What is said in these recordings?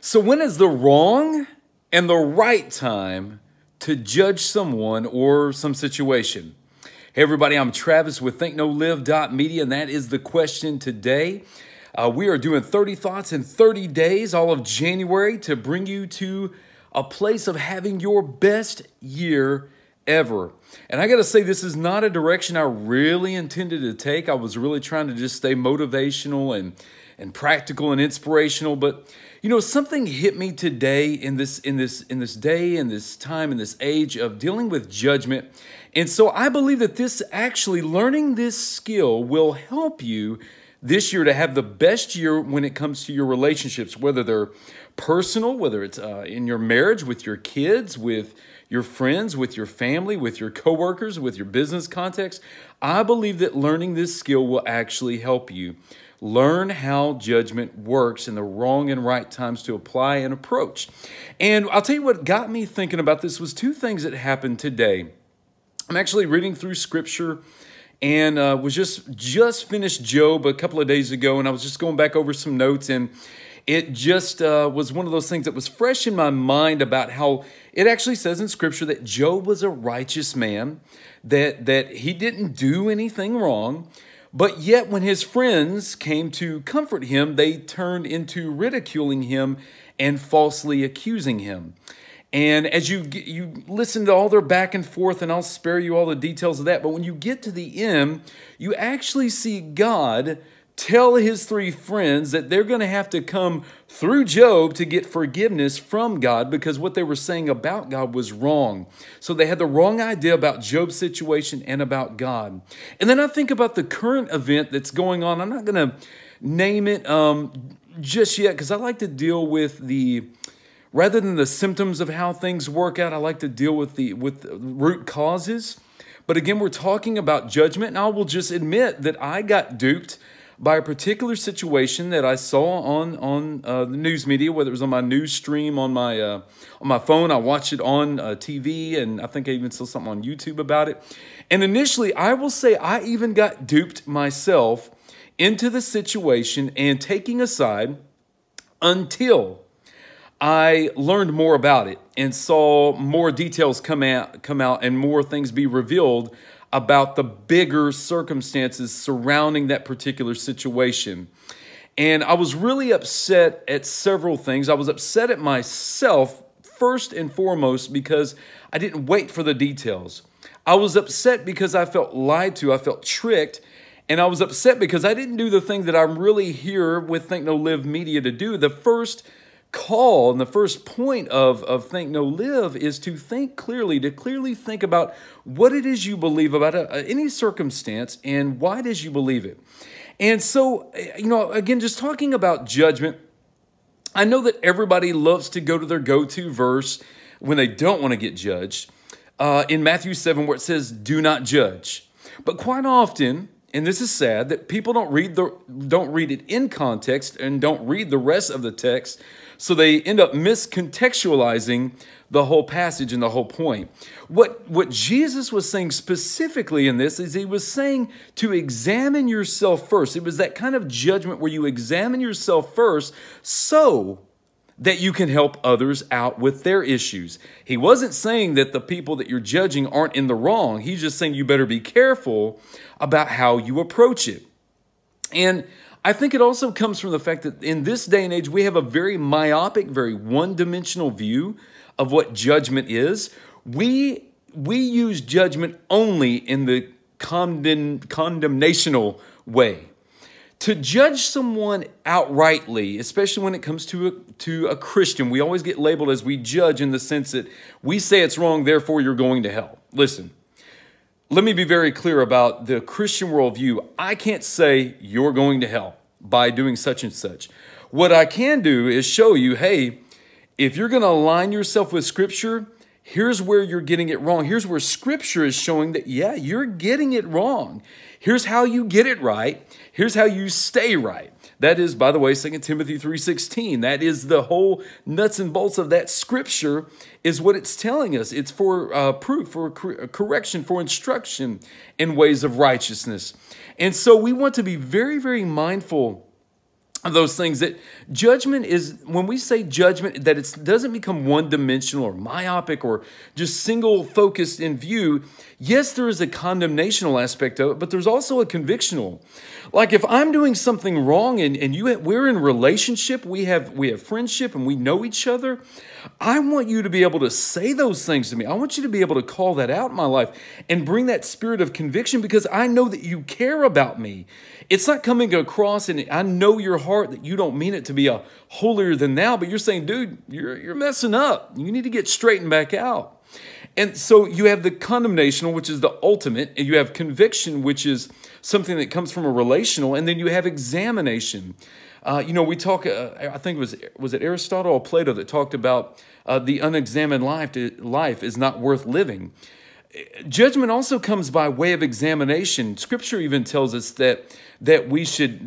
So when is the wrong and the right time to judge someone or some situation? Hey everybody, I'm Travis with ThinkKnowLive.Media, and that is the question today. We are doing 30 thoughts in 30 days, all of January, to bring you to a place of having your best year ever. And I got to say, this is not a direction I really intended to take. I was really trying to just stay motivational and practical and inspirational. But you know, something hit me today in this day, in this time, in this age of dealing with judgment. And so I believe that learning this skill will help you this year to have the best year when it comes to your relationships, whether they're personal, whether it's in your marriage, with your kids, with your friends, with your family, with your coworkers, with your business context. I believe that learning this skill will actually help you learn how judgment works and the wrong and right times to apply and approach. And I'll tell you what got me thinking about this was two things that happened today. I'm actually reading through scripture and was just finished Job a couple of days ago, and I was just going back over some notes, and it just was one of those things that was fresh in my mind about how it actually says in Scripture that Job was a righteous man, that he didn't do anything wrong, but yet when his friends came to comfort him, they turned into ridiculing him and falsely accusing him. And as you listen to all their back and forth, and I'll spare you all the details of that, but when you get to the end, you actually see God tell his three friends that they're going to have to come through Job to get forgiveness from God because what they were saying about God was wrong. So they had the wrong idea about Job's situation and about God. And then I think about the current event that's going on. I'm not going to name it just yet because I like to deal with rather than the symptoms of how things work out, I like to deal with the root causes. But again, we're talking about judgment, and I will just admit that I got duped by a particular situation that I saw on the news media, whether it was on my news stream on my phone. I watched it on TV, and I think I even saw something on YouTube about it. And initially, I will say I even got duped myself into the situation and taking a side until I learned more about it and saw more details come out and more things be revealed about the bigger circumstances surrounding that particular situation. And I was really upset at several things. I was upset at myself first and foremost because I didn't wait for the details. I was upset because I felt lied to, I felt tricked, and I was upset because I didn't do the thing that I'm really here with Think Know Live Media to do. The first call and the first point of Think Know Live is to think clearly, to clearly think about what it is you believe about any circumstance and why it is you believe it. And so, you know, again, just talking about judgment, I know that everybody loves to go to their go-to verse when they don't want to get judged in Matthew 7 where it says, "Do not judge." But quite often, and this is sad, that people don't read it in context and don't read the rest of the text, so they end up miscontextualizing the whole passage and the whole point. What Jesus was saying specifically in this is he was saying to examine yourself first. It was that kind of judgment where you examine yourself first so that you can help others out with their issues. He wasn't saying that the people that you're judging aren't in the wrong. He's just saying you better be careful about how you approach it. And I think it also comes from the fact that in this day and age, we have a very myopic, very one-dimensional view of what judgment is. We use judgment only in the condemnational way. To judge someone outrightly, especially when it comes to a Christian, we always get labeled as we judge in the sense that we say it's wrong, therefore you're going to hell. Listen, let me be very clear about the Christian worldview. I can't say you're going to hell by doing such and such. What I can do is show you, hey, if you're going to align yourself with Scripture, here's where you're getting it wrong. Here's where Scripture is showing that, yeah, you're getting it wrong. Here's how you get it right. Here's how you stay right. That is, by the way, 2 Timothy 3:16. That is the whole nuts and bolts of that Scripture is what it's telling us. It's for proof, for correction, for instruction in ways of righteousness. And so we want to be very, very mindful those things that judgment is, when we say judgment, that it doesn't become one-dimensional or myopic or just single-focused in view. Yes, there is a condemnational aspect of it, but there's also a convictional. Like if I'm doing something wrong and we're in relationship, we have friendship and we know each other, I want you to be able to say those things to me. I want you to be able to call that out in my life and bring that spirit of conviction because I know that you care about me. It's not coming across, and I know your heart that you don't mean it to be a holier than thou, but you're saying, dude, you're messing up. You need to get straightened back out. And so you have the condemnational, which is the ultimate, and you have conviction, which is something that comes from a relational, and then you have examination. We talk, I think was it Aristotle or Plato that talked about the unexamined life is not worth living. Judgment also comes by way of examination. Scripture even tells us that we should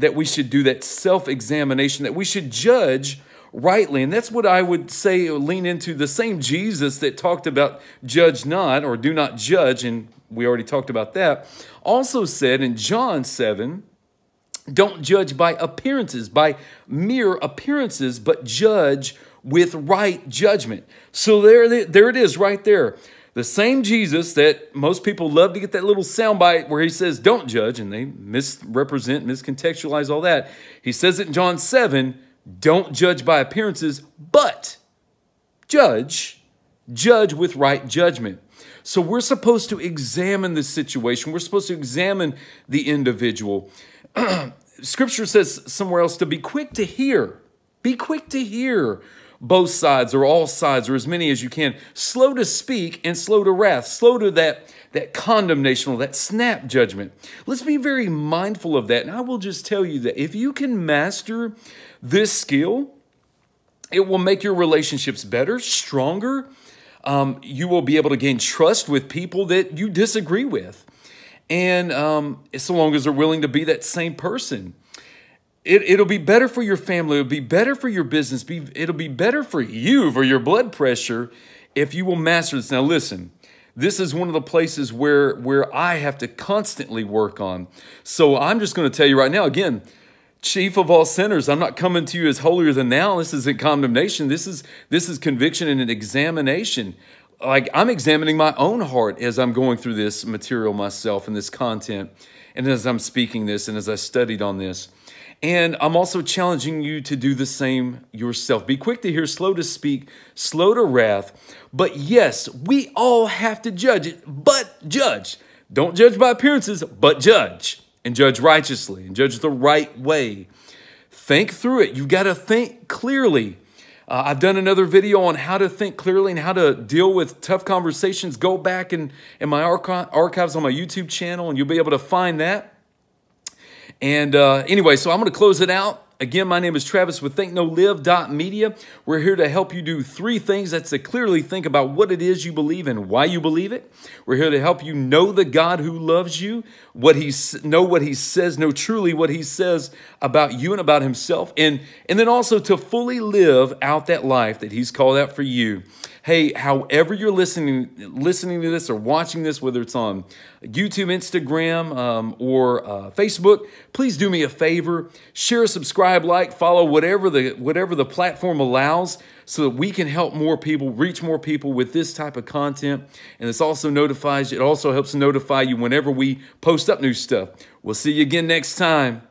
do that self-examination, that we should judge rightly. And that's what I would say, lean into the same Jesus that talked about judge not or do not judge, and we already talked about that, also said in John 7, don't judge by appearances, by mere appearances, but judge with right judgment. So there it is right there. The same Jesus that most people love to get that little soundbite where he says, don't judge, and they misrepresent, miscontextualize all that. He says it in John 7, don't judge by appearances, but judge with right judgment. So we're supposed to examine the situation. We're supposed to examine the individual. Scripture says somewhere else to be quick to hear. Be quick to hear both sides or all sides or as many as you can. Slow to speak and slow to wrath. Slow to that condemnation or that snap judgment. Let's be very mindful of that. And I will just tell you that if you can master this skill, it will make your relationships better, stronger. You will be able to gain trust with people that you disagree with. And so long as they're willing to be that same person. It'll be better for your family. It'll be better for your business. It'll be better for you, for your blood pressure, if you will master this. Now listen, this is one of the places where I have to constantly work on. So I'm just going to tell you right now, again, chief of all sinners, I'm not coming to you as holier than thou. This isn't condemnation. This is conviction and an examination. Like I'm examining my own heart as I'm going through this material myself and this content, and as I'm speaking this and as I studied on this. And I'm also challenging you to do the same yourself. Be quick to hear, slow to speak, slow to wrath. But yes, we all have to judge it, but judge. Don't judge by appearances, but judge. And judge righteously and judge the right way. Think through it. You've got to think clearly. I've done another video on how to think clearly and how to deal with tough conversations. Go back in my archives on my YouTube channel and you'll be able to find that. And anyway, so I'm going to close it out. Again, my name is Travis with ThinkKnowLive.Media. We're here to help you do 3 things. That's to clearly think about what it is you believe and why you believe it. We're here to help you know the God who loves you, know what He says, know truly what He says about you and about Himself, and then also to fully live out that life that He's called out for you. Hey, however you're listening to this or watching this, whether it's on YouTube, Instagram, or Facebook, please do me a favor. Share, subscribe, like, follow, whatever the platform allows so that we can help more people, reach more people with this type of content. And it also helps notify you whenever we post up new stuff. We'll see you again next time.